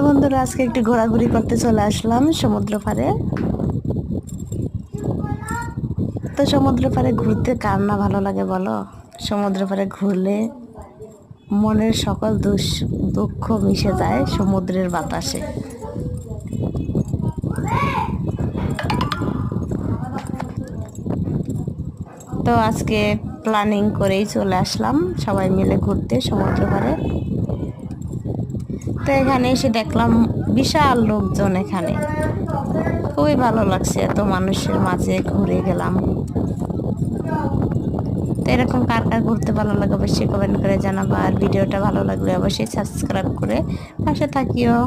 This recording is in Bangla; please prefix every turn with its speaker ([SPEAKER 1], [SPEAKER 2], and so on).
[SPEAKER 1] হ্যালো বন্ধুরা, আজকে একটু ঘোরাঘুরি করতে চলে আসলাম সমুদ্র পাড়ে। তো সমুদ্র পাড়ে ঘুরতে কার না ভালো লাগে বলো? সমুদ্র পাড়ে ঘুরলে মনের সকল দুঃখ মিশে যায় সমুদ্রের বাতাসে। তো আজকে প্ল্যানিং করেই চলে আসলাম সবাই মিলে ঘুরতে সমুদ্র পাড়ে। তো এখানে এসে দেখলাম বিশাল লোকজন, এখানে খুবই ভালো লাগছে, এত মানুষের মাঝে ঘুরে গেলাম। তো এরকম কার কার ঘুরতে ভালো লাগে অবশ্যই কমেন্ট করে জানাবো, আর ভিডিওটা ভালো লাগলে অবশ্যই সাবস্ক্রাইব করে পাশে থাকিও।